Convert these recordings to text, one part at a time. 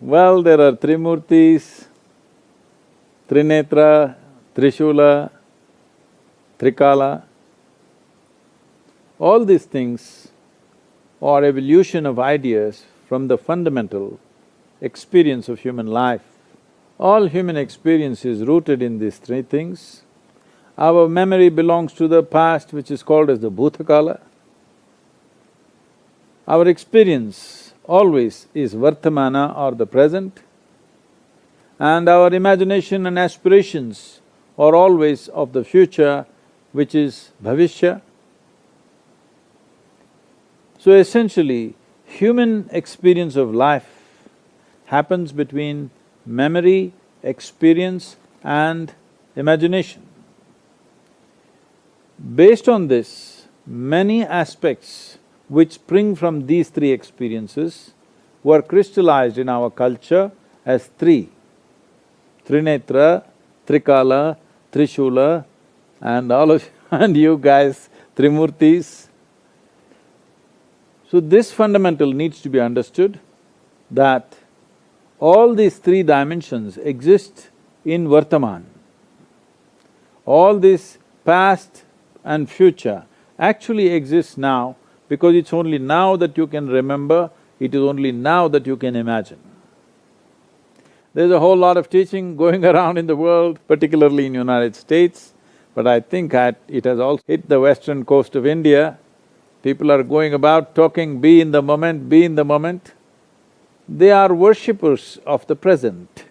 Well, there are Trimurtis, Trinetra, Trishula, Trikala. All these things are evolution of ideas from the fundamental experience of human life. All human experience is rooted in these three things. Our memory belongs to the past, which is called as the Bhutakala. Our experience always is Vartamana or the present, and our imagination and aspirations are always of the future, which is Bhavishya. So essentially, human experience of life happens between memory, experience and imagination. Based on this, many aspects which spring from these three experiences were crystallized in our culture as three: Trinetra, Trikala, Trishula, and all of and you guys, Trimurtis. So this fundamental needs to be understood, that all these three dimensions exist in Vartaman. All this past and future actually exists now, because it's only now that you can remember, it is only now that you can imagine. There's a whole lot of teaching going around in the world, particularly in United States, but I think it has also hit the western coast of India. People are going about talking, be in the moment, be in the moment. They are worshippers of the present.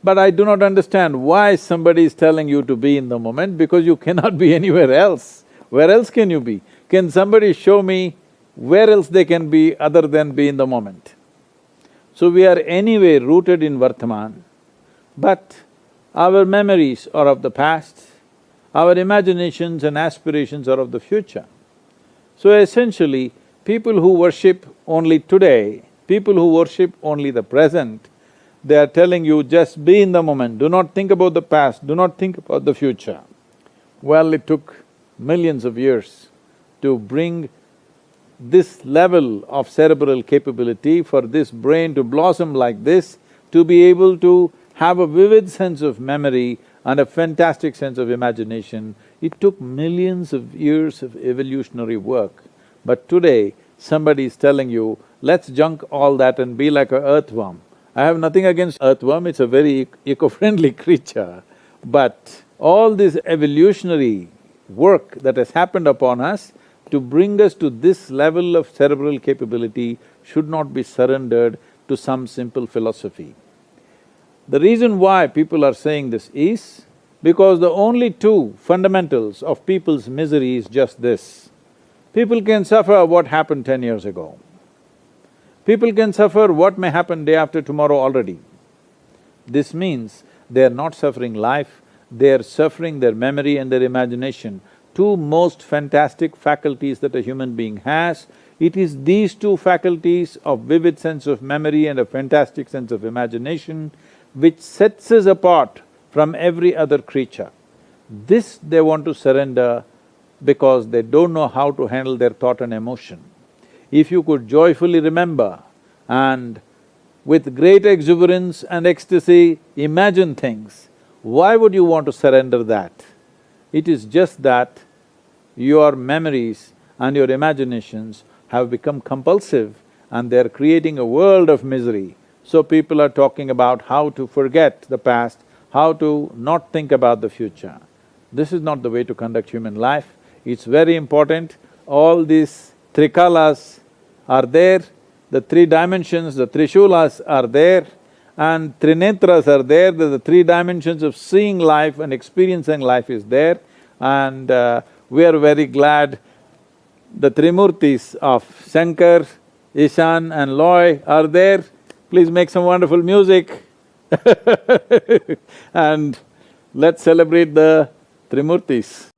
But I do not understand why somebody is telling you to be in the moment, because you cannot be anywhere else. Where else can you be? Can somebody show me where else they can be other than be in the moment? So we are anyway rooted in Vartaman, but our memories are of the past, our imaginations and aspirations are of the future. So essentially, people who worship only today, people who worship only the present, they are telling you just be in the moment, do not think about the past, do not think about the future. Well, it took millions of years to bring this level of cerebral capability for this brain to blossom like this, to be able to have a vivid sense of memory and a fantastic sense of imagination. It took millions of years of evolutionary work. But today, somebody is telling you, let's junk all that and be like a earthworm. I have nothing against earthworm, it's a very eco-friendly creature. But all this evolutionary work that has happened upon us to bring us to this level of cerebral capability should not be surrendered to some simple philosophy. The reason why people are saying this is because the only two fundamentals of people's misery is just this. People can suffer what happened 10 years ago. People can suffer what may happen day after tomorrow already. This means they are not suffering life, they are suffering their memory and their imagination, two most fantastic faculties that a human being has. It is these two faculties of vivid sense of memory and a fantastic sense of imagination which sets us apart from every other creature. This they want to surrender because they don't know how to handle their thought and emotion. If you could joyfully remember and with great exuberance and ecstasy imagine things, why would you want to surrender that? It is just that your memories and your imaginations have become compulsive and they're creating a world of misery. So people are talking about how to forget the past, how to not think about the future. This is not the way to conduct human life. It's very important. All these trikalas are there, the three dimensions, the trishulas are there, and trinetras are there, the three dimensions of seeing life and experiencing life is there, and we are very glad the Trimurtis of Shankar, Ishan and Loy are there. Please make some wonderful music and let's celebrate the Trimurtis.